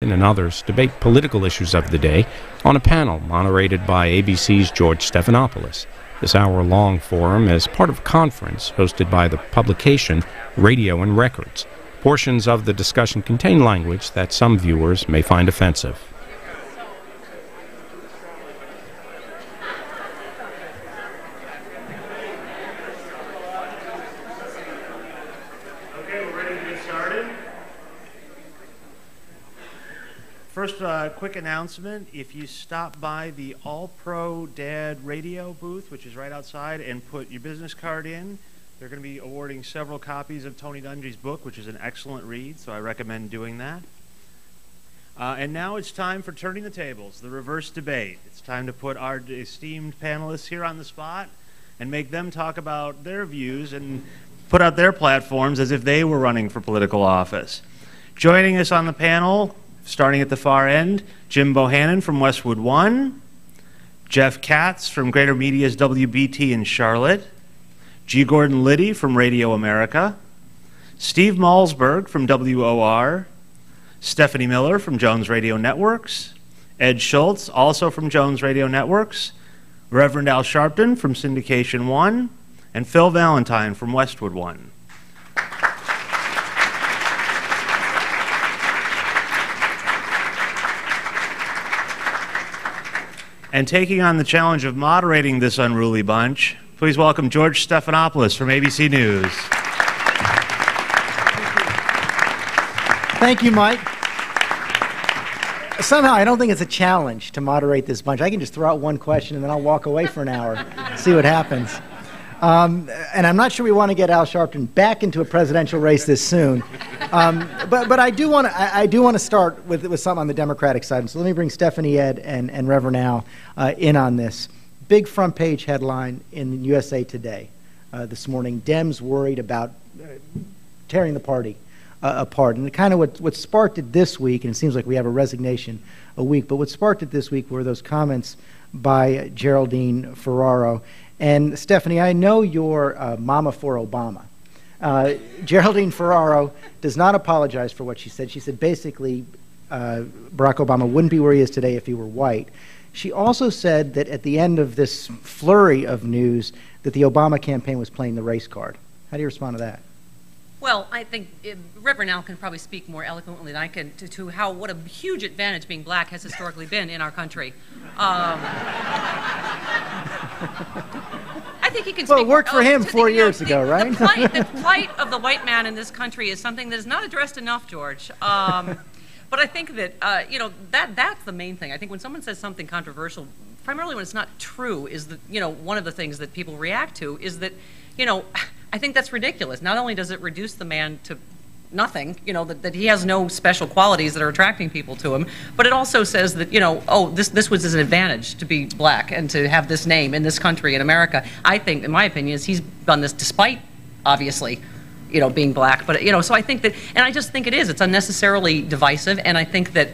Sharpton and others debate political issues of the day on a panel moderated by ABC's George Stephanopoulos. This hour-long forum is part of a conference hosted by the publication Radio and Records. Portions of the discussion contain language that some viewers may find offensive. First, quick announcement. If you stop by the All Pro Dad radio booth, which is right outside, and put your business card in, they're going to be awarding several copies of Tony Dungy's book, which is an excellent read, so I recommend doing that. And now it's time for Turning the Tables, the reverse debate. It's time to put our esteemed panelists here on the spot and make them talk about their views and put out their platforms as if they were running for political office. Joining us on the panel, starting at the far end, Jim Bohannon from Westwood One, Jeff Katz from Greater Media's WBT in Charlotte, G. Gordon Liddy from Radio America, Steve Malsberg from WOR, Stephanie Miller from Jones Radio Networks, Ed Schultz, also from Jones Radio Networks, Reverend Al Sharpton from Syndication One, and Phil Valentine from Westwood One. And taking on the challenge of moderating this unruly bunch, please welcome George Stephanopoulos from ABC News. Thank you, Mike. Somehow, I don't think it's a challenge to moderate this bunch. I can just throw out one question and then I'll walk away for an hour, see what happens. And I'm not sure we want to get Al Sharpton back into a presidential race this soon. But I do want to start with something on the Democratic side. So let me bring Stephanie, Ed, and Reverend Al in on this. Big front page headline in USA Today this morning. Dems worried about tearing the party apart. And kind of what sparked it this week, and it seems like we have a resignation a week, but what sparked it this week were those comments by Geraldine Ferraro. And Stephanie, I know you're mama for Obama. Geraldine Ferraro does not apologize for what she said. She said basically Barack Obama wouldn't be where he is today if he were white. She also said that at the end of this flurry of news that the Obama campaign was playing the race card. How do you respond to that? Well, I think Reverend Al can probably speak more eloquently than I can to how what a huge advantage being black has historically been in our country. I think he can speak. Well, it worked for him 4 years ago, right? The plight of the white man in this country is something that is not addressed enough, George. But I think that that's the main thing. I think when someone says something controversial, primarily when it's not true, is that one of the things that people react to is that I think that's ridiculous. Not only does it reduce the man to nothing, that he has no special qualities that are attracting people to him, but it also says that, oh, this was an advantage to be black and to have this name in this country, in America. I think, in my opinion, is he's done this despite, obviously, being black. But, so I think that, and I just think it's unnecessarily divisive, and I think that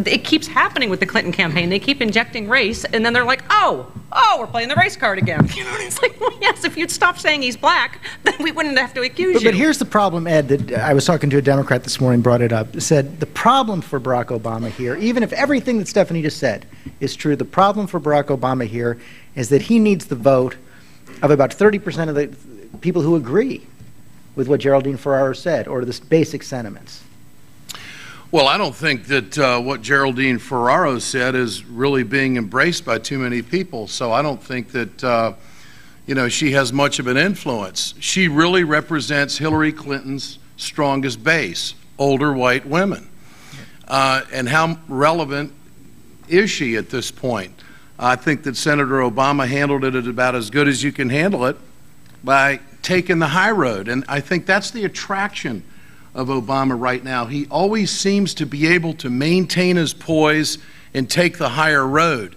it keeps happening with the Clinton campaign. They keep injecting race, and then they're like, oh, we're playing the race card again. It's like, well, yes, if you'd stop saying he's black, then we wouldn't have to accuse you. But here's the problem, Ed, that I was talking to a Democrat this morning, brought it up, said the problem for Barack Obama here, even if everything that Stephanie just said is true, the problem for Barack Obama here is that he needs the vote of about 30% of the people who agree with what Geraldine Ferraro said, or the basic sentiments. Well, I don't think that what Geraldine Ferraro said is really being embraced by too many people. So I don't think that, she has much of an influence. She really represents Hillary Clinton's strongest base, older white women. And how relevant is she at this point? I think that Senator Obama handled it about as good as you can handle it by taking the high road. And I think that's the attraction of Obama right now. He always seems to be able to maintain his poise and take the higher road.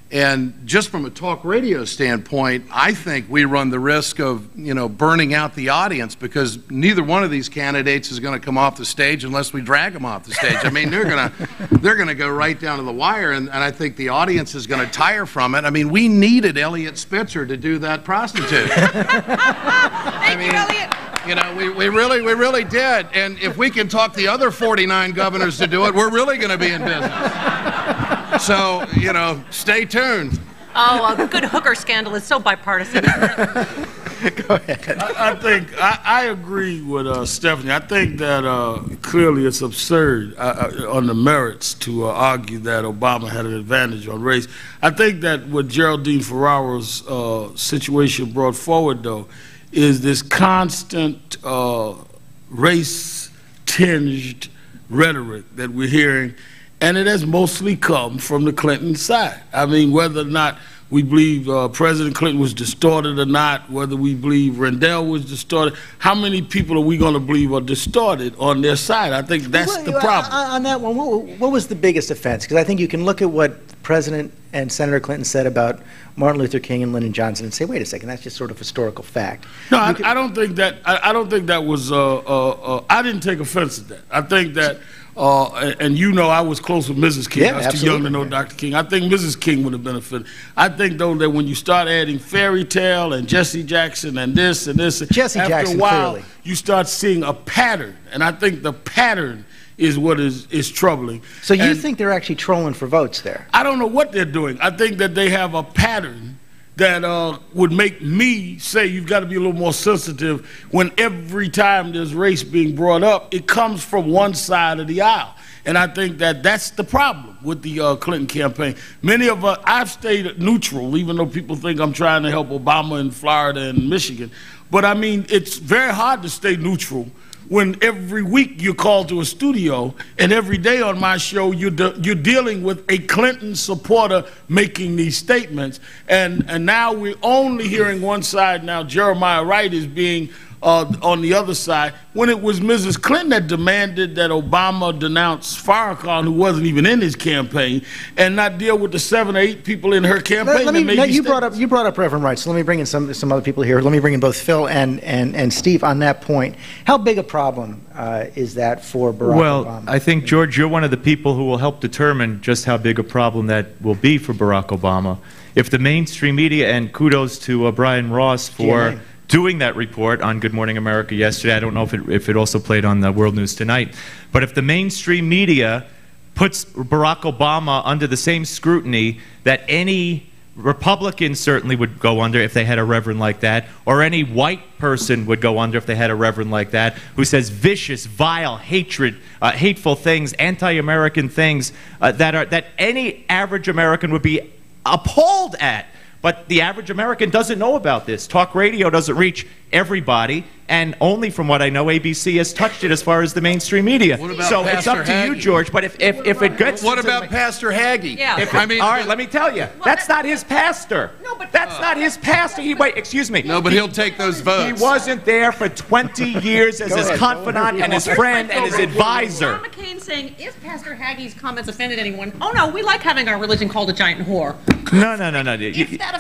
And just from a talk radio standpoint, I think we run the risk of, burning out the audience, because neither one of these candidates is going to come off the stage unless we drag them off the stage. I mean, they're going to go right down to the wire, and I think the audience is going to tire from it. I mean, we needed Elliot Spitzer to do that prostitute. Thank you, Elliot. You know, we really did. And if we can talk the other 49 governors to do it, we're really going to be in business. So, you know, stay tuned. Oh, a good hooker scandal is so bipartisan, isn't it? Go ahead. I agree with Stephanie. I think that clearly it's absurd on the merits to argue that Obama had an advantage on race. I think that what Geraldine Ferraro's situation brought forward, though, is this constant race-tinged rhetoric that we're hearing, and it has mostly come from the Clinton side. I mean, whether or not we believe President Clinton was distorted or not, whether we believe Rendell was distorted, how many people are we going to believe are distorted on their side? I think that's the problem. On that one, what was the biggest offense? Because I think you can look at what President and Senator Clinton said about Martin Luther King and Lyndon Johnson and say, wait a second, that's just sort of historical fact. No, I don't think that. I don't think that was. I didn't take offense at that. I think that. And you know, I was close with Mrs. King. Yeah, I was too young to know Dr. King. I think Mrs. King would have benefited. I think, though, that when you start adding fairy tale and Jesse Jackson and this and this, after a while, clearly, you start seeing a pattern. And I think the pattern is what is troubling. So you think they're actually trolling for votes there? I don't know what they're doing. I think that they have a pattern that would make me say you've got to be a little more sensitive when every time there's race being brought up, it comes from one side of the aisle. And I think that that's the problem with the Clinton campaign. Many of us, I've stayed neutral, even though people think I'm trying to help Obama in Florida and Michigan. But I mean, it's very hard to stay neutral when every week you're called to a studio and every day on my show you're dealing with a Clinton supporter making these statements. And now we're only hearing one side now. Jeremiah Wright is being on the other side, when it was Mrs. Clinton that demanded that Obama denounce Farrakhan, who wasn't even in his campaign, and not deal with the 7 or 8 people in her campaign. You brought up Reverend Wright, so let me bring in some other people here. Let me bring in both Phil and Steve on that point. How big a problem is that for Barack Obama? I think, George, you're one of the people who will help determine just how big a problem that will be for Barack Obama. If the mainstream media, and kudos to Brian Ross for doing that report on Good Morning America yesterday. I don't know if it also played on the World News Tonight. But if the mainstream media puts Barack Obama under the same scrutiny that any Republican certainly would go under if they had a reverend like that, or any white person would go under if they had a reverend like that, who says vicious, vile, hateful things, anti-American things that any average American would be appalled at. But the average American doesn't know about this. Talk radio doesn't reach everybody, and only from what I know, ABC has touched it as far as the mainstream media. So it's up to you, George. But if it gets, what about Pastor Hagee? Yeah. All right, let me tell you, that's not his pastor. No, but that's not his pastor. Wait, excuse me. No, but he'll take those votes. He wasn't there for 20 years as his confidant and his friend and his advisor. John McCain saying, if Pastor Hagee's comments offended anyone, oh no, we like having our religion called a giant whore. No.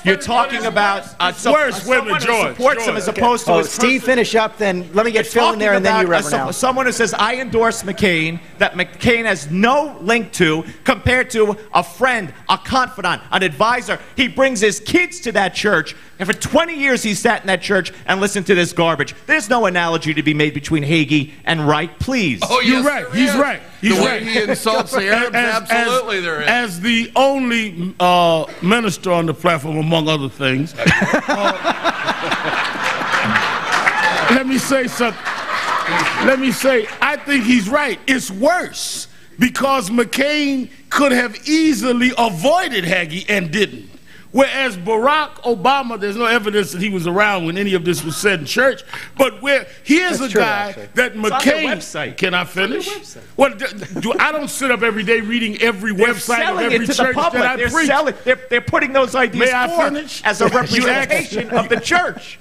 You're talking about worse women, George. Supports him as opposed to his Steve, finish up, then let me get Phil in there, and then you, Reverend Al. Someone who says, I endorse McCain, that McCain has no link to, compared to a friend, a confidant, an advisor. He brings his kids to that church, and for 20 years he sat in that church and listened to this garbage. There's no analogy to be made between Hagee and Wright, please. Oh, you're right. He's right. He's the right. way he insults the Arabs, absolutely there is. As the only minister on the platform, among other things, let me say something. I think he's right. It's worse because McCain could have easily avoided Hagee and didn't. Whereas Barack Obama, there's no evidence that he was around when any of this was said in church. But here's a guy that McCain. Can I finish? Well, I don't sit up every day reading every website of every church that I preach. They're putting those ideas forth as a representation of the church.